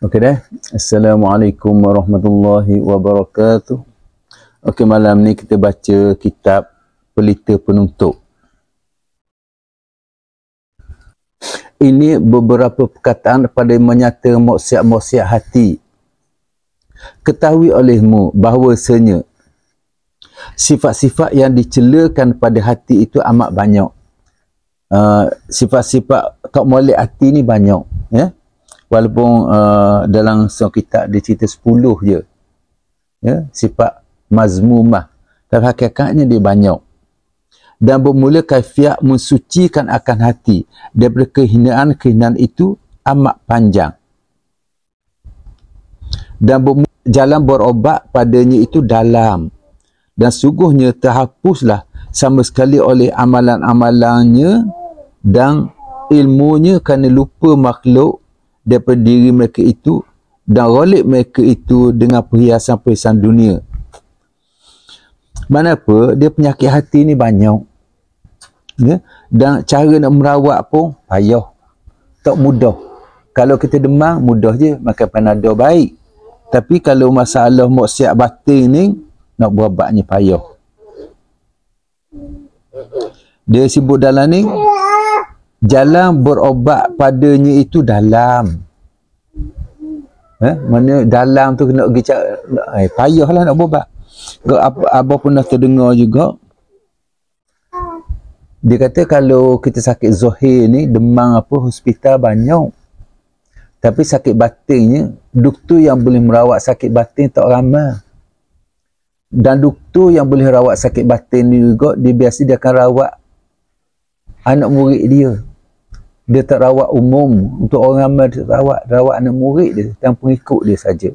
Okey dah. Assalamualaikum warahmatullahi wabarakatuh. Okey, malam ni kita baca kitab Pelita Penuntut. Ini beberapa perkataan pada menyata maksiat-maksiat hati. Ketahui olehmu bahawasanya sifat-sifat yang dicelakan pada hati itu amat banyak. Sifat-sifat tak molek hati ni banyak, ya. Walaupun dalam sebuah kitab dia cerita 10 je, ya, sifat mazmumah, tapi hakikatnya dia banyak. Dan bermula kaifiat mensucikan akan hati daripada kehinaan itu amat panjang. Dan jalan berobat padanya itu dalam. Dan sungguhnya terhapuslah sama sekali oleh amalan-amalannya dan ilmunya kerana lupa makhluk daripada diri mereka itu dan ghalib mereka itu dengan perhiasan-perhiasan dunia. Manapa dia penyakit hati ni banyak, ya? Dan cara nak merawat pun payah, tak mudah. Kalau kita demam mudah je, makan Panadol baik. Tapi kalau masalah maksiat batin ni nak berobatnya payah. Dia sebut dalam ni jalan berobat padanya itu dalam. Mana dalam tu kena pergi payahlah nak berobat. Abah pernah terdengar juga, dia kata kalau kita sakit zahir ni, demam apa, hospital banyak. Tapi sakit batinnya, doktor yang boleh merawat sakit batin tak ramai. Dan doktor yang boleh rawat sakit batin ni juga, dia biasa dia akan rawat anak murid dia. Dia tak rawat umum untuk orang ramai, dia rawat anak murid dia dan pengikut dia saja.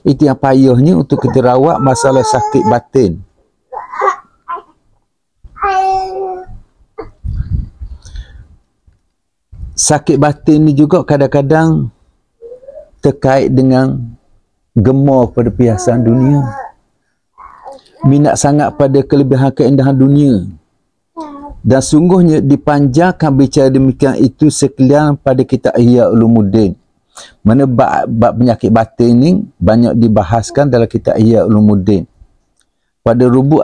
Itu yang payahnya untuk kita rawat masalah sakit batin. Sakit batin ni juga kadang-kadang terkait dengan gemar pada perhiasan dunia. Minat sangat pada kelebihan keindahan dunia. Dan sungguhnya dipanjangkan bicara demikian itu sekalian pada kitab Ihya Ulumuddin. Mana bab penyakit batin ni banyak dibahaskan dalam kitab Ihya Ulumuddin. Pada rubu'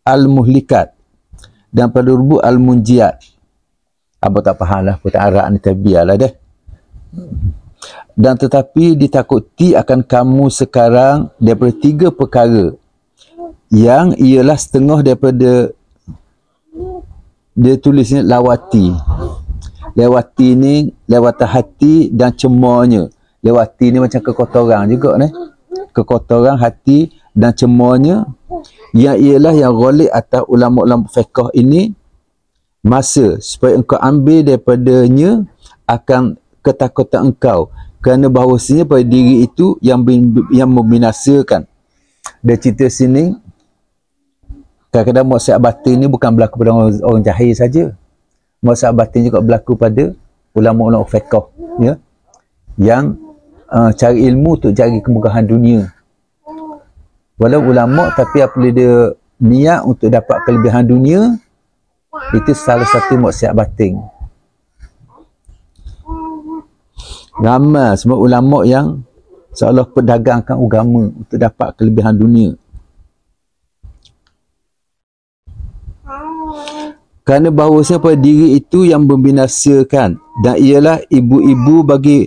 al-muhlikat dan pada rubu' al-munjiat. Abang tak faham lah putar Arab ni, tapi biarlah deh. Dan tetapi ditakuti akan kamu sekarang daripada 3 perkara yang ialah setengah daripada, dia tulisnya lawati. Lewati ni lewat hati dan cemarnya. Lewati ni macam kekotoran juga ni. Kekotoran hati dan cemarnya, yang ialah yang ghalib atas ulama-ulama fiqh ini masa supaya engkau ambil daripadanya akan ketakutan engkau, kerana bahawasanya pada diri itu yang membinasakan. Dia cerita sini kadang-kadang maksiat batin ni bukan berlaku pada orang jahil saja. Maksiat batin juga berlaku pada ulama-ulama fiqh, ya, yang cari ilmu untuk cari kemegahan dunia. Walau ulama, tapi apabila dia niat untuk dapat kelebihan dunia, itu salah satu maksiat batin. Ramai semua ulama yang seolah perdagangkan agama untuk dapat kelebihan dunia. Kerana bahawasanya pada diri itu yang membinasakan, dan ialah ibu-ibu bagi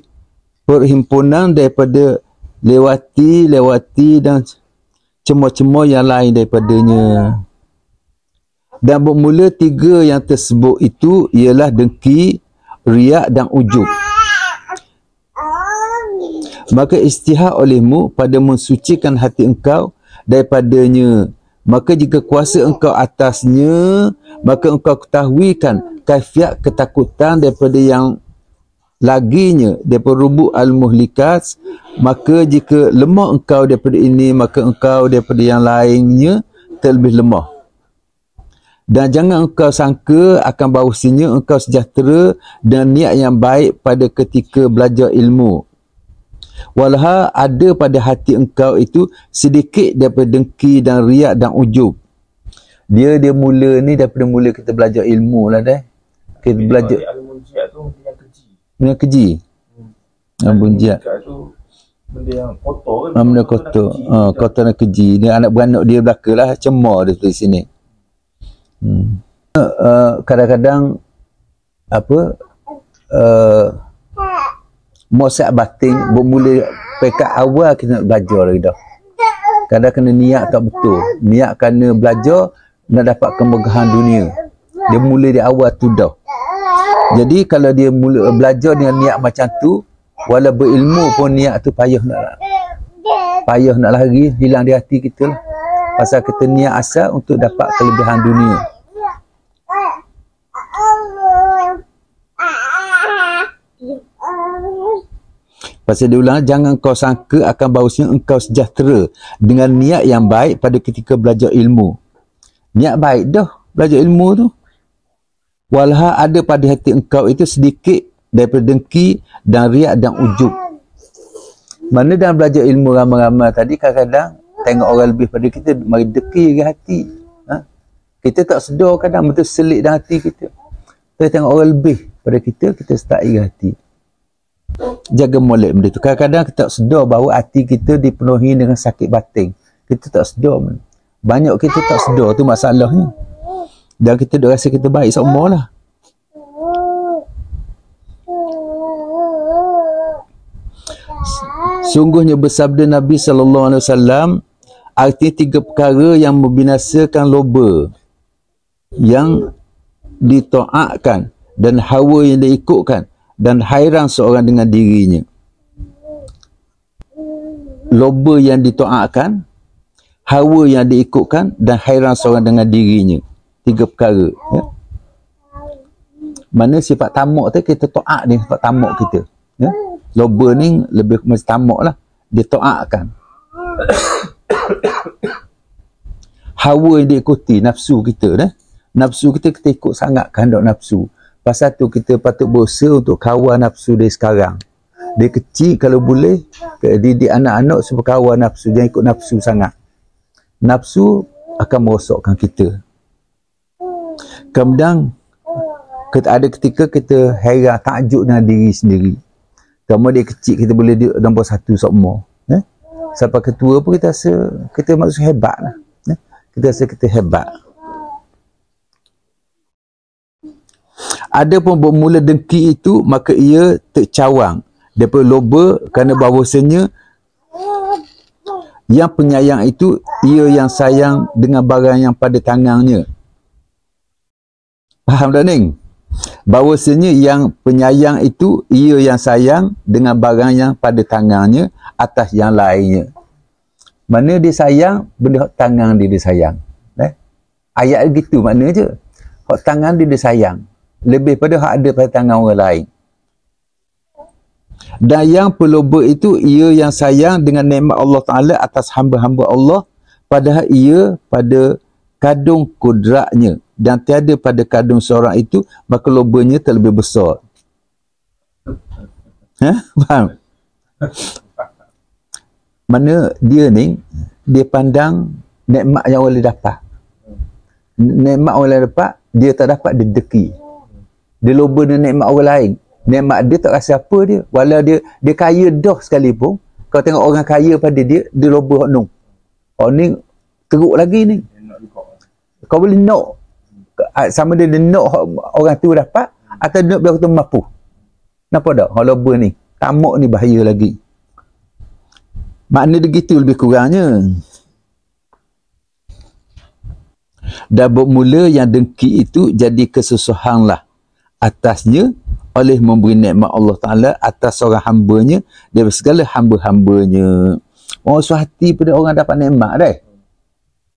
perhimpunan daripada lewati dan cemar-cemar yang lain daripadanya. Dan bermula 3 yang tersebut itu ialah dengki, riak dan ujub. Maka istihad olehmu pada mensucikan hati engkau daripadanya. Maka jika kuasa engkau atasnya, maka engkau ketahuikan kaifiat ketakutan daripada yang laginya, daripada rubu' al-muhlikat. Maka jika lemah engkau daripada ini, maka engkau daripada yang lainnya terlebih lemah. Dan jangan engkau sangka akan bahawasanya engkau sejahtera dan niat yang baik pada ketika belajar ilmu. Walau ada pada hati engkau itu sedikit daripada dengki dan riak dan ujub. Dia mula ni daripada mula kita belajar ilmu lah dah. Kita belajar al-munjiat tu yang keji. Benda keji. Munjiat. Itu benda yang kotor kan? Benda kotor. Kotor dan keji. Dia anak beranak dia belakalah cemar dia di sini. Kadang-kadang mosak batin bermula pekat awal kita nak belajar lagi dah. Kadang kena niat tak betul. Niat kena belajar nak dapat kemegahan dunia. Dia mula di awal tu dah. Jadi kalau dia mula belajar dengan niat macam tu, walau berilmu pun niat tu payah nak lari, hilang di hati kita lah. Pasal kita niat asal untuk dapat kelebihan dunia. Pasal dia ulang, jangan kau sangka akan bahawasanya engkau sejahtera dengan niat yang baik pada ketika belajar ilmu. Niat baik dah belajar ilmu tu. Walha ada pada hati engkau itu sedikit daripada dengki dan riak dan ujub. Mana dalam belajar ilmu ramai-ramai tadi, kadang-kadang tengok orang lebih pada kita, mari dengki ke hati. Kita tak sedar kadang betul selit dalam hati kita. Kita tengok orang lebih pada kita, kita start iri hati. Jaga molek benda tu. Kadang-kadang kita tak sedar bahawa hati kita dipenuhi dengan sakit batin. Kita tak sedar. Banyak kita tak sedar, tu masalahnya. Dan kita dah rasa kita baik seumur lah. Sungguhnya bersabda Nabi SAW, artinya 3 perkara yang membinasakan loba, yang ditaatkan dan hawa yang diikutkan, dan hairan seorang dengan dirinya. Loba yang ditaatkan, hawa yang diikutkan, dan hairan seorang dengan dirinya. 3 perkara. Ya? Mana sifat tamak tu kita taat ni, sifat tamak kita. Ya? Loba ni lebih macam tamak lah. Dia taatkan. Hawa yang diikuti, nafsu kita. Nafsu kita ikut sangat kehendak nafsu. Pasal tu kita patut berusaha untuk kawal nafsu dia sekarang. Dia kecil kalau boleh, didik anak-anak supaya kawal nafsu. Jangan ikut nafsu sangat. Nafsu akan merosakkan kita. Kemudian ada ketika kita heran, takjub dengan diri sendiri. Kalau dia kecil, kita boleh nombor 1 seumur. Sampai ketua pun kita rasa kita maksud hebat lah. Kita rasa kita hebat. Ada pun bermula dengki itu, maka ia tercawang daripada loba, kerana bahawasanya yang penyayang itu ia yang sayang dengan barang yang pada tangannya. Faham tak ni? Bahawasanya yang penyayang itu ia yang sayang dengan barang yang pada tangannya atas yang lainnya. Mana dia sayang, benda tangan dia sayang. Ayat gitu makna je. Hak tangan dia sayang. Lebih pada hak ada pada tangan orang lain. Dan yang peloba itu ia yang sayang dengan nikmat Allah Ta'ala atas hamba-hamba Allah, padahal ia pada kadung kudratnya, dan tiada pada kadung seorang itu, maka lobanya terlebih besar. Faham? Mana dia ni, dia pandang nikmat yang boleh dapat. Nikmat orang lain dapat, dia tak dapat, dia deki. Dia loba dengan nikmat orang lain. Nikmat dia tak rasa apa dia. Walau dia kaya dah sekalipun, kau tengok orang kaya pada dia loba hak nung. Oh ni teruk lagi ni. Kau boleh nak sama dia nak orang tu dapat, atau nak biar kata mampu. Nampak tak? Hak loba ni, tamak ni bahaya lagi. Makna dia gitu lebih kurangnya. Dan bermula yang dengki itu jadi kesusahanlah atasnya oleh memberi nikmat Allah Ta'ala atas seorang hambanya daripada segala hamba-hambanya. Orang suhati pada orang dapat nikmat dah.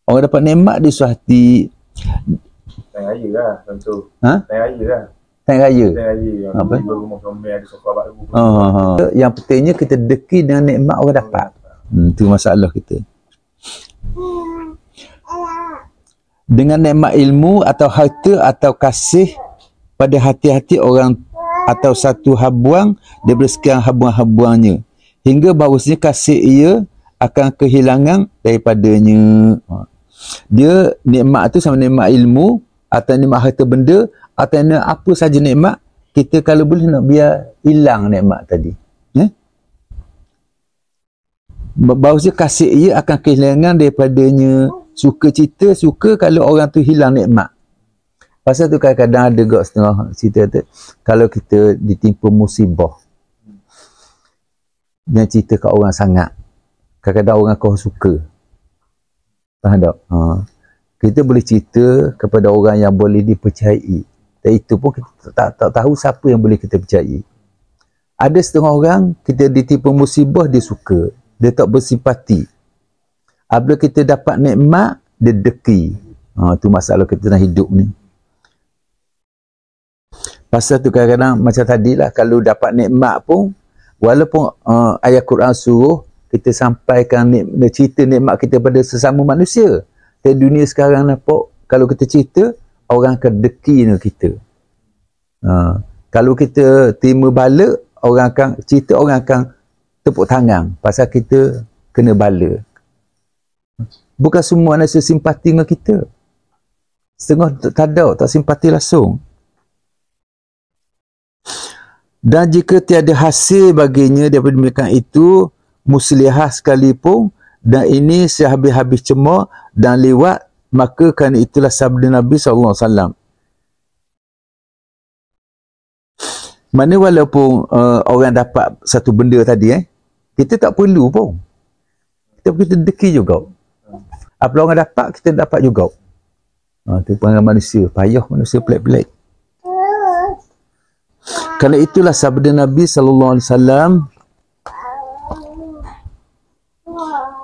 Orang dapat nikmat dia suhati. Tang raya lah tentu. Tang raya lah. Tang raya. Tang raya yang apa? Rumah comel ada sofa baru. Yang pentingnya kita deki dengan nikmat orang dapat. Itu masalah kita. Dengan nikmat ilmu atau harta atau kasih pada hati-hati orang atau satu habuang daripada sekian habuang-habuangnya, hingga bahawasanya kasih ia akan kehilangan daripadanya. Dia nikmat tu sama nikmat ilmu atau nikmat harta benda atau nikmat apa saja nikmat, kita kalau boleh nak biar hilang nikmat tadi. Bahawa kasih ia akan kehilangan daripadanya suka cita kalau orang tu hilang nikmat. Pasal tu kadang-kadang ada gak setengah cerita tu, kalau kita ditimpa musibah dan cerita kat orang sangat, kadang-kadang orang kau suka. Faham tak? Kita boleh cerita kepada orang yang boleh dipercayai. Dan itu pun kita tak tahu siapa yang boleh kita percayai. Ada setengah orang, kita ditimpa musibah, dia suka. Dia tak bersimpati. Apabila kita dapat nikmat, dia deki. Tu masalah kita dalam hidup ni. Pasal tu kadang-kadang macam tadilah, kalau dapat nikmat pun, walaupun ayat Quran suruh kita sampaikan cerita nikmat kita pada sesama manusia. Di dunia sekarang nampak, kalau kita cerita, orang akan deki dengan kita. Kalau kita terima bala, orang akan cerita, orang akan tepuk tangan pasal kita kena bala. Bukan semua manusia simpati dengan kita. Setengah tak simpati langsung. Dan jika tiada hasil baginya daripada demikian itu, muslihah sekalipun, dan ini sehabis-habis cemar dan lewat, maka kerana itulah sabda Nabi SAW. Mana walaupun orang dapat satu benda tadi, kita tak perlu pun. Kita deki juga. Apabila orang dapat, kita dapat juga. Itu panggil manusia. Payah manusia pelik-pelik. Kerana itulah sabda Nabi SAW.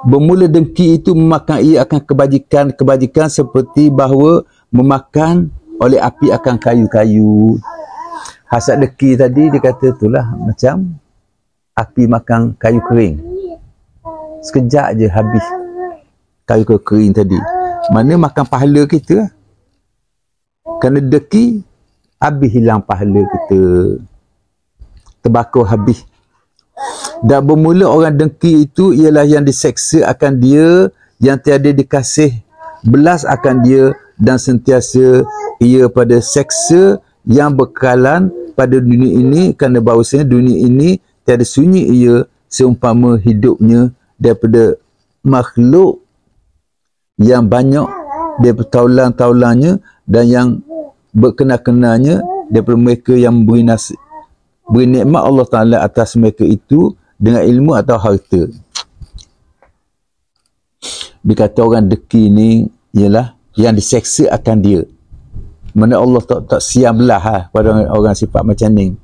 Bermula dengki itu memakan ia akan kebajikan seperti bahawa memakan oleh api akan kayu-kayu. Hasad dengki tadi dia kata itulah macam api makan kayu kering. Sekejap je habis kayu kering tadi. Mana makan pahala kita. Kerana dengki, habis hilang pahala kita. Terbakar habis. Dan bermula orang dengki itu ialah yang diseksa akan dia, yang tiada dikasih belas akan dia, dan sentiasa ia pada seksa yang berkekalan pada dunia ini, kerana bahawasanya dunia ini tiada sunyi ia seumpama hidupnya daripada makhluk yang banyak daripada taulan-taulannya dan yang berkena-kenanya daripada mereka yang beri nikmat Allah Ta'ala atas mereka itu dengan ilmu atau harta. Dikata orang deki ni ialah yang diseksa akan dia. Mana Allah tak siam belah pada orang sifat macam ni.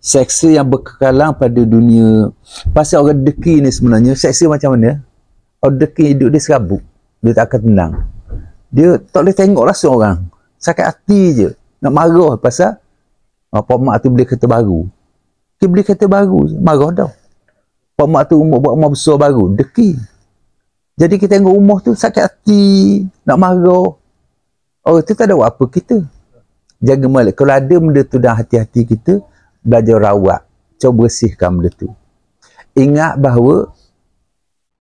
Seksa yang berkekalan pada dunia. Pasal orang deki ni sebenarnya, seksa macam mana? Orang deki hidup dia serabut. Dia tak akan tenang. Dia tak boleh tengok langsung orang. Sakit hati je. Nak marah pasal Pak Mak tu beli kereta baru. Dia beli kereta baru je. Marah dah. Pak Mak tu buat rumah besar baru. Deki. Jadi kita tengok rumah tu sakit hati. Nak marah. Oh, itu tak ada buat apa kita. Jaga malik. Kalau ada benda tu dalam hati-hati kita, belajar rawat. Cuba bersihkan benda tu. Ingat bahawa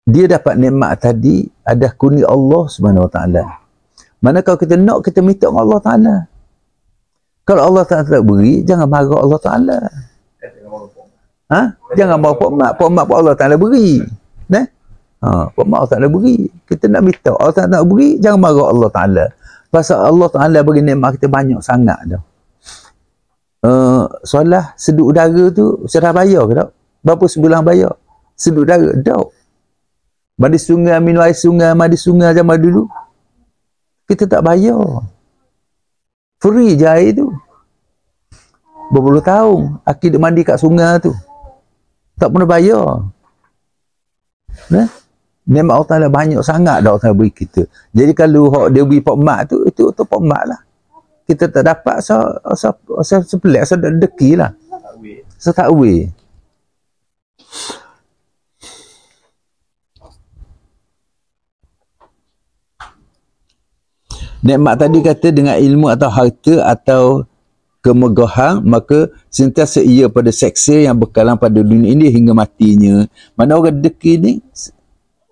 dia dapat nikmat tadi ada kurnia Allah SWT. Mana kalau kita nak, kita minta dengan Allah Ta'ala. Kalau Allah Ta'ala tak beri, jangan marah Allah Ta'ala. Jangan marah Pak Mak. Pak Mak Allah Ta'ala beri. Pak Mak Allah Ta'ala beri. Kita nak minta. Allah Ta'ala nak beri, jangan marah Allah Ta'ala. Pasal Allah Ta'ala beri nikmat kita banyak sangat dah. Soalah sedut udara tu, sudah bayar ke tak? Berapa sebulan bayar? Sedut udara? Tak. Mandi sungai, minum air sungai, mandi sungai zaman dulu. Kita tak bayar. Free je air tu. Berpuluh tahun Aki duk mandi kat sungai tu. Tak pernah bayar. Nikmat Allah Ta'ala banyak sangat dah Allah Ta'ala beri kita. Jadi kalau dia beri Pak Mak tu, itu Pak Mak lah. Kita tak dapat sepelik, deki lah. Setakwe. Nikmat tadi kata dengan ilmu atau harta atau kemegahan, maka sentiasa ia pada seksa yang berkalang pada dunia ini hingga matinya. Mana orang deki ni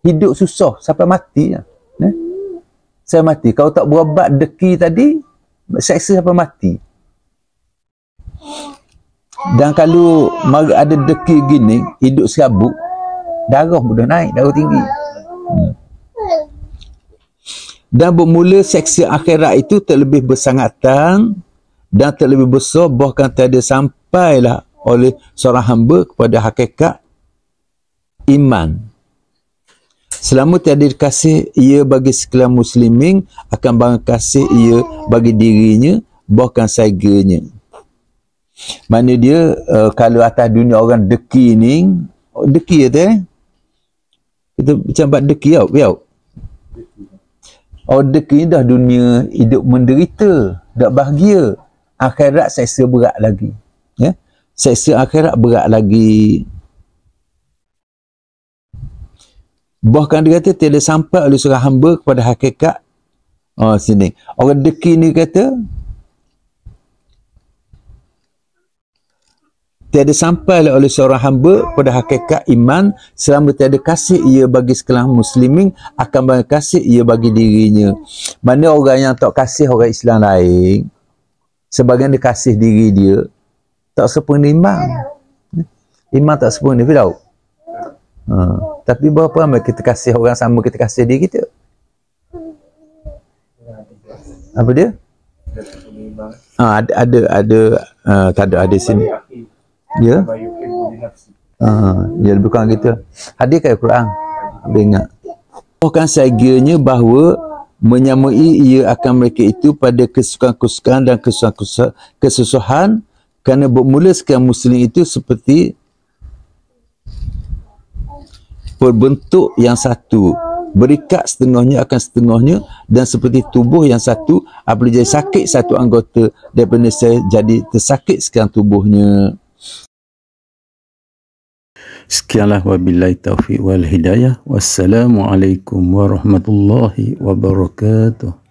hidup susah sampai mati. Saya mati. Kalau tak berobat deki tadi, seksa sampai mati. Dan kalau ada deki gini, hidup serabut, darah mudah naik, darah tinggi. Dan bermula seksi akhirat itu terlebih bersangatan dan terlebih besar, bahkan tiada sampailah oleh seorang hamba kepada hakikat iman. Selama tiada kasih ia bagi sekalian muslimin, akan bangga kasih ia bagi dirinya, bahkan saiganya. Mana dia kalau atas dunia orang deki ni, deki ya kita macam buat deki tau. Orang deki ni dah dunia hidup menderita, tak bahagia. Akhirat seksa berat lagi. Ya? Seksa akhirat berat lagi. Bahkan dia kata tiada sampai oleh seorang hamba kepada hakikat. Sini. Orang deki ni kata tiada sampai oleh seorang hamba pada hakikat iman selama tiada kasih ia bagi sekalian muslimin, akan bagi kasih ia bagi dirinya. Mana orang yang tak kasih orang Islam lain, sebagian dia kasih diri dia, tak sempurna iman. Iman tak sempurna, tahu? Tapi berapa ramai kita kasih orang sama kita kasih diri kita? Apa dia? Ada sini. Ya. Ya lebih kurang gitu. Hadir kat Quran. Ingat. Bahkan saiganya bahawa menyamai ia akan mereka itu pada kesukaan-kesukaan dan kesusahan, kerana bermula sekian muslim itu seperti berbentuk yang satu, berikat setengahnya akan setengahnya, dan seperti tubuh yang satu, apabila jadi sakit satu anggota daripada saya jadi tersakit sekian tubuhnya. Sekianlah, wabillahi taufiq wal hidayah. Wassalamualaikum warahmatullahi wabarakatuh.